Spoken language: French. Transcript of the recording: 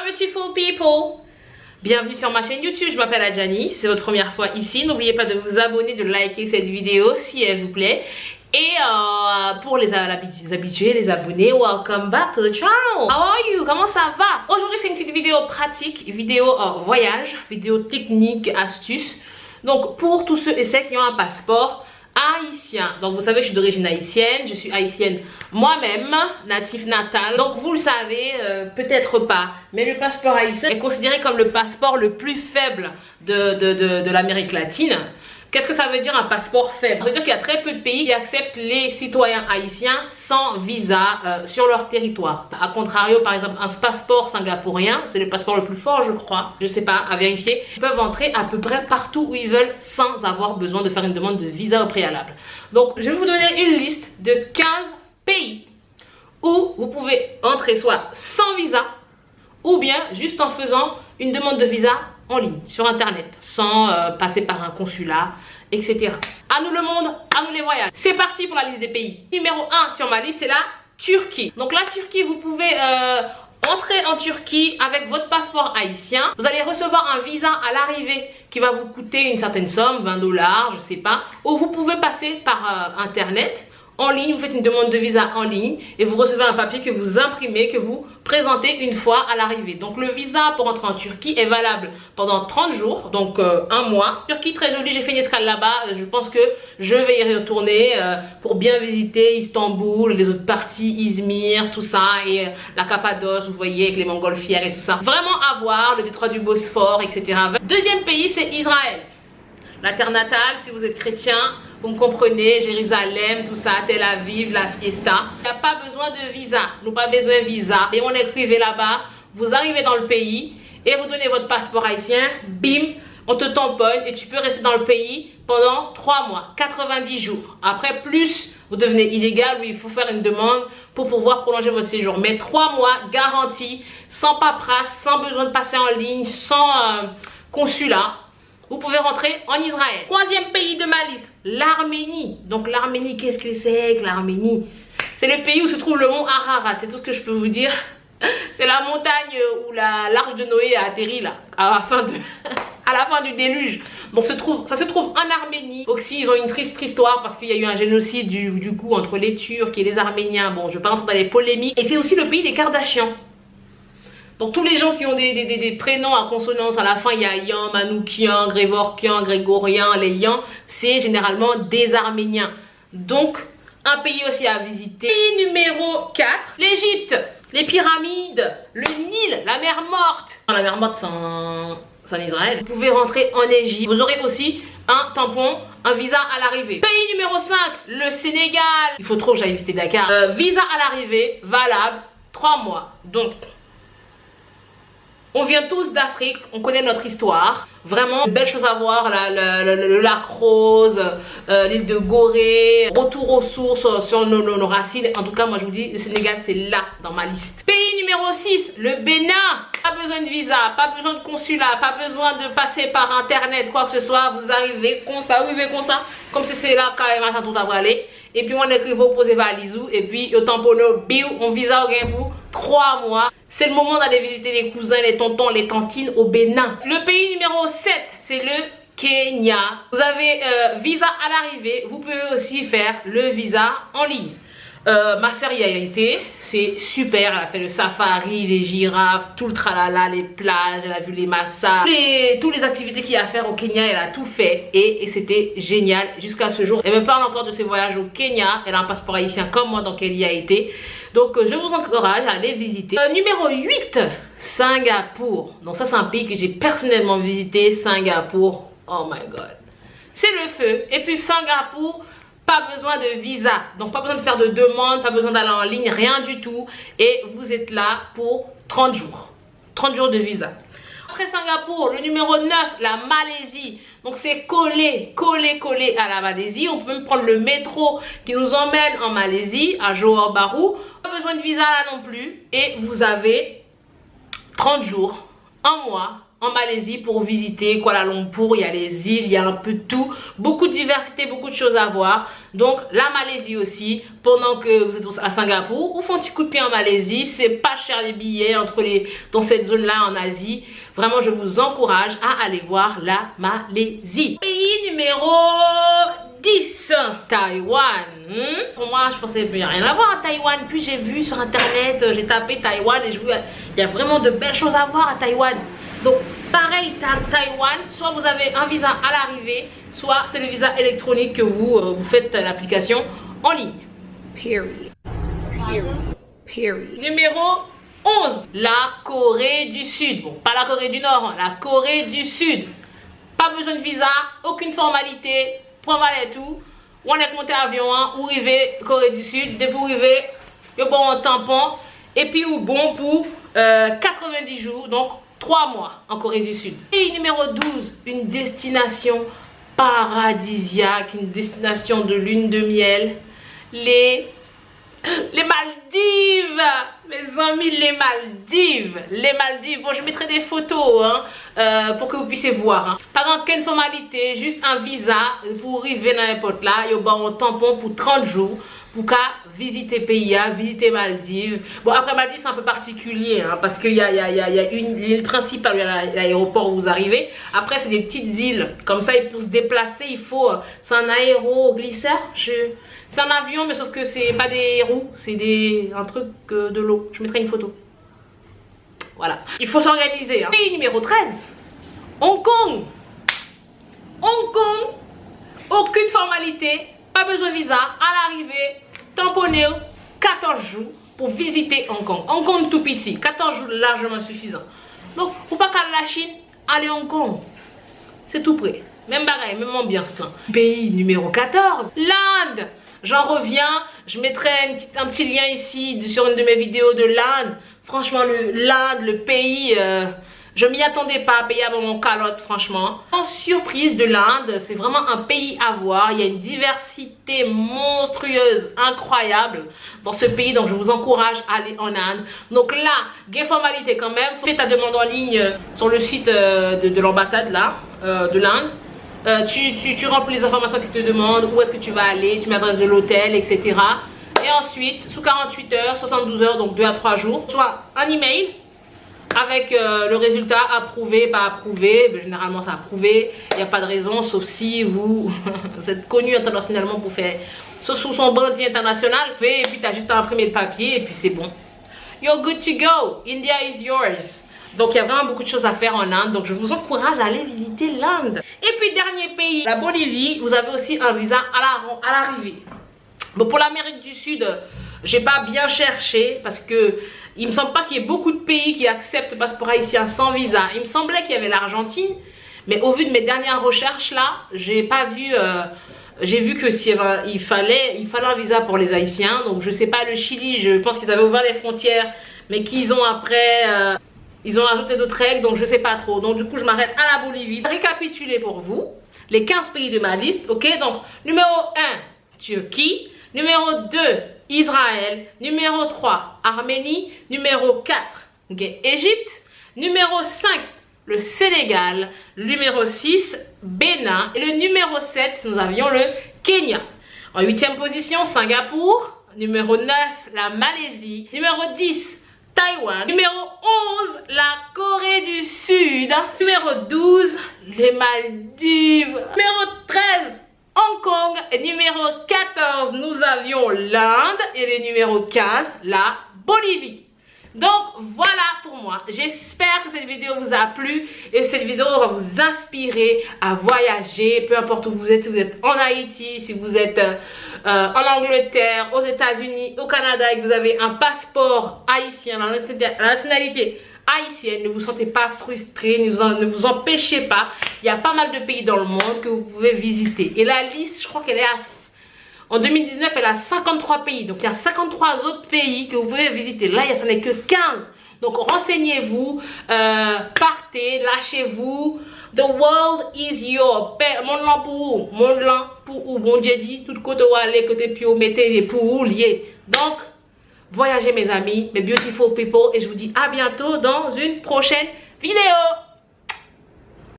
beautiful people, bienvenue sur ma chaîne YouTube. Je m'appelle Adjani. Si c'est votre première fois ici, n'oubliez pas de vous abonner, de liker cette vidéo si elle vous plaît. Et pour les habitués, les abonnés, welcome back to the channel. How are you? Comment ça va? Aujourd'hui c'est une petite vidéo pratique, vidéo voyage, vidéo technique, astuce. Donc pour tous ceux et celles qui ont un passeport haïtien. Donc vous savez, je suis d'origine haïtienne, je suis haïtienne moi-même, natif natal. Donc vous le savez, peut-être pas, mais le passeport haïtien est considéré comme le passeport le plus faible de l'Amérique latine. Qu'est-ce que ça veut dire un passeport faible? Ça veut dire qu'il y a très peu de pays qui acceptent les citoyens haïtiens sans visa sur leur territoire. A contrario, par exemple, un passeport singapourien, c'est le passeport le plus fort, je crois, je sais pas, à vérifier. Ils peuvent entrer à peu près partout où ils veulent sans avoir besoin de faire une demande de visa au préalable. Donc, je vais vous donner une liste de 15 pays où vous pouvez entrer soit sans visa ou bien juste en faisant une demande de visa en ligne, sur internet, sans passer par un consulat, etc. À nous le monde, à nous les voyages. C'est parti pour la liste des pays. Numéro 1 sur ma liste, c'est la Turquie. Donc la Turquie, vous pouvez entrer en Turquie avec votre passeport haïtien. Vous allez recevoir un visa à l'arrivée qui va vous coûter une certaine somme, 20 $, je sais pas. Ou vous pouvez passer par internet. En ligne, vous faites une demande de visa en ligne et vous recevez un papier que vous imprimez, que vous présentez une fois à l'arrivée. Donc le visa pour entrer en Turquie est valable pendant 30 jours, donc un mois. Turquie, très jolie, j'ai fait une escale là-bas. Je pense que je vais y retourner pour bien visiter Istanbul, les autres parties, Izmir, tout ça, et la Cappadoce, vous voyez, avec les montgolfières et tout ça. Vraiment à voir, le détroit du Bosphore, etc. Deuxième pays, c'est Israël. La terre natale, si vous êtes chrétien, vous me comprenez, Jérusalem, tout ça, Tel Aviv, la fiesta. Il n'y a pas besoin de visa, nous pas besoin de visa. Et on est privé là-bas, vous arrivez dans le pays et vous donnez votre passeport haïtien, bim, on te tamponne et tu peux rester dans le pays pendant 3 mois, 90 jours. Après, plus vous devenez illégal, où il faut faire une demande pour pouvoir prolonger votre séjour. Mais 3 mois garantis, sans paperasse, sans besoin de passer en ligne, sans consulat. Vous pouvez rentrer en Israël. Troisième pays de ma liste, l'Arménie. Donc l'Arménie, qu'est-ce que c'est que l'Arménie? C'est le pays où se trouve le mont Ararat. C'est tout ce que je peux vous dire. C'est la montagne où l'arche de Noé a atterri là, à la fin du déluge. Donc ça se trouve en Arménie. Aussi, ils ont une triste histoire parce qu'il y a eu un génocide du coup entre les Turcs et les Arméniens. Bon, je ne vais pas rentrer dans les polémiques. Et c'est aussi le pays des Kardashians. Donc tous les gens qui ont des prénoms à consonance à la fin, il y a Yan, Manoukian, Grévorkian, Grégorien, les Yan, c'est généralement des Arméniens. Donc un pays aussi à visiter. Et numéro 4, l'Égypte, les pyramides, le Nil, la mer morte. La mer morte c'est en Israël. Vous pouvez rentrer en Égypte. Vous aurez aussi un tampon, un visa à l'arrivée. Pays numéro 5, le Sénégal. Il faut trop que j'aille visiter Dakar. Visa à l'arrivée, valable 3 mois. Donc on vient tous d'Afrique, on connaît notre histoire. Vraiment, belles choses à voir, le lac Rose, l'île de Gorée, retour aux sources sur nos racines. En tout cas, moi je vous dis, le Sénégal c'est là dans ma liste. Pays numéro 6, le Bénin. Pas besoin de visa, pas besoin de consulat, pas besoin de passer par internet, quoi que ce soit. Vous arrivez comme ça, comme si c'est là quand même à tout à aller. Et puis on écrit, vous posez valisou, et puis au tamponneau, on visa au gain pour 3 mois. C'est le moment d'aller visiter les cousins, les tontons, les tantines au Bénin. Le pays numéro 7, c'est le Kenya. Vous avez visa à l'arrivée. Vous pouvez aussi faire le visa en ligne. Ma soeur y a été, c'est super, elle a fait le safari, les girafes, tout le tralala, les plages, elle a vu les massas, toutes les activités qu'il y a à faire au Kenya, elle a tout fait et c'était génial jusqu'à ce jour. Elle me parle encore de ses voyages au Kenya, elle a un passeport haïtien comme moi donc elle y a été. Donc je vous encourage à aller visiter. Numéro 8, Singapour. Donc ça c'est un pays que j'ai personnellement visité, Singapour, oh my god. C'est le feu. Et puis Singapour, pas besoin de visa, donc pas besoin de faire de demande, pas besoin d'aller en ligne, rien du tout. Et vous êtes là pour 30 jours. 30 jours de visa. Après Singapour, le numéro 9, la Malaisie. Donc c'est collé à la Malaisie. On peut même prendre le métro qui nous emmène en Malaisie, à Johor Bahru. Pas besoin de visa là non plus. Et vous avez 30 jours, un mois en Malaisie pour visiter Kuala Lumpur. Il y a les îles, il y a un peu de tout, beaucoup de diversité, beaucoup de choses à voir. Donc la Malaisie aussi, pendant que vous êtes à Singapour, vous faites un petit coup de pied en Malaisie. C'est pas cher les billets dans cette zone là en Asie. Vraiment je vous encourage à aller voir la Malaisie. Pays numéro 10, Taïwan. Pour moi, je pensais qu'il n'y a rien à voir à Taïwan. Puis j'ai vu sur internet, j'ai tapé Taïwan et je vois il y a vraiment de belles choses à voir à Taïwan. Donc, pareil, Taïwan, soit vous avez un visa à l'arrivée, soit c'est le visa électronique que vous faites l'application en ligne. Period. Numéro 11, la Corée du Sud. Bon, pas la Corée du Nord, hein, la Corée du Sud. Pas besoin de visa, aucune formalité. Point et tout, on est monté à avion, ou arrivé Corée du Sud, depuis vous arrivez, vous bon en tampon, et puis ou bon pour 90 jours, donc 3 mois en Corée du Sud. Et numéro 12, une destination paradisiaque, une destination de lune de miel, les Maldives, mes amis, les Maldives. Bon, je mettrai des photos hein, pour que vous puissiez voir. Hein. Pas grand qu'une formalité, juste un visa pour arriver dans n'importe là. Il y a un tampon pour 30 jours pour visiter pays, visiter Maldives. Bon, après Maldives c'est un peu particulier hein, parce qu'il y a une île principale, l'aéroport où vous arrivez. Après c'est des petites îles, comme ça pour se déplacer il faut, c'est un aéroglisseur. C'est un avion mais sauf que c'est pas des roues, c'est un truc de l'eau. Je mettrai une photo. Voilà. Il faut s'organiser. Hein. Pays numéro 13. Hong Kong. Hong Kong. Aucune formalité. Pas besoin de visa. À l'arrivée, tamponné 14 jours pour visiter Hong Kong. Hong Kong tout petit. 14 jours largement suffisant. Donc, pour pas qu'à la Chine, allez Hong Kong. C'est tout près. Même bagaille, même ambiance là. Pays numéro 14. L'Inde. J'en reviens, je mettrai un petit lien ici sur une de mes vidéos de l'Inde. Franchement, l'Inde, le pays, je m'y attendais pas à payer à mon calotte, franchement. En surprise de l'Inde, c'est vraiment un pays à voir. Il y a une diversité monstrueuse, incroyable dans ce pays. Donc, je vous encourage à aller en Inde. Donc là, gain formalité quand même. Fais ta demande en ligne sur le site de l'ambassade là, de l'Inde. Tu remplis les informations qu'ils te demandent, où est-ce que tu vas aller, tu mets l'adresse de l'hôtel, etc. Et ensuite, sous 48 heures, 72 heures, donc 2 à 3 jours, soit un email avec le résultat approuvé, pas approuvé. Mais généralement, c'est approuvé. Il n'y a pas de raison, sauf si vous êtes connu internationalement pour faire sous son bandit international. Et puis, tu as juste à imprimer le papier et puis c'est bon. You're good to go. India is yours. Donc il y a vraiment beaucoup de choses à faire en Inde. Donc je vous encourage à aller visiter l'Inde. Et puis dernier pays, la Bolivie. Vous avez aussi un visa à l'arrivée. Bon, pour l'Amérique du Sud, j'ai pas bien cherché parce que il me semble pas qu'il y ait beaucoup de pays qui acceptent le passeport haïtien sans visa. Il me semblait qu'il y avait l'Argentine, mais au vu de mes dernières recherches là, j'ai pas vu. J'ai vu que il fallait un visa pour les Haïtiens. Donc je sais pas, le Chili, je pense qu'ils avaient ouvert les frontières, mais qu'ils ont après. Ils ont ajouté d'autres règles, donc je sais pas trop. Donc du coup, je m'arrête à la Bolivie. Récapituler pour vous les 15 pays de ma liste. Ok, donc numéro 1, Turquie. Numéro 2, Israël. Numéro 3, Arménie. Numéro 4, okay, Égypte. Numéro 5, le Sénégal. Numéro 6, Bénin. Et le numéro 7, nous avions le Kenya. En 8e position, Singapour. Numéro 9, la Malaisie. Numéro 10, Taïwan. Numéro 11, la Corée du Sud. Numéro 12, les Maldives. Numéro 13, Hong Kong. Et numéro 14, nous avions l'Inde. Et le numéro 15, la Bolivie. Donc voilà pour moi. J'espère que cette vidéo vous a plu et cette vidéo va vous inspirer à voyager, peu importe où vous êtes, si vous êtes en Haïti, si vous êtes en Angleterre, aux États-Unis, au Canada et que vous avez un passeport haïtien, la nationalité haïtienne, ne vous sentez pas frustré, ne vous empêchez pas. Il y a pas mal de pays dans le monde que vous pouvez visiter et la liste, je crois qu'elle est en 2019, elle a 53 pays. Donc, il y a 53 autres pays que vous pouvez visiter. Là, ce n'est que 15. Donc, renseignez-vous, partez, lâchez-vous. The world is your. Monde là pour où? Monde là pour où? Bon Dieu dit, tout côté où aller, côté puis où mettez pour où lier. Donc, voyagez mes amis, mes beautiful people. Et je vous dis à bientôt dans une prochaine vidéo.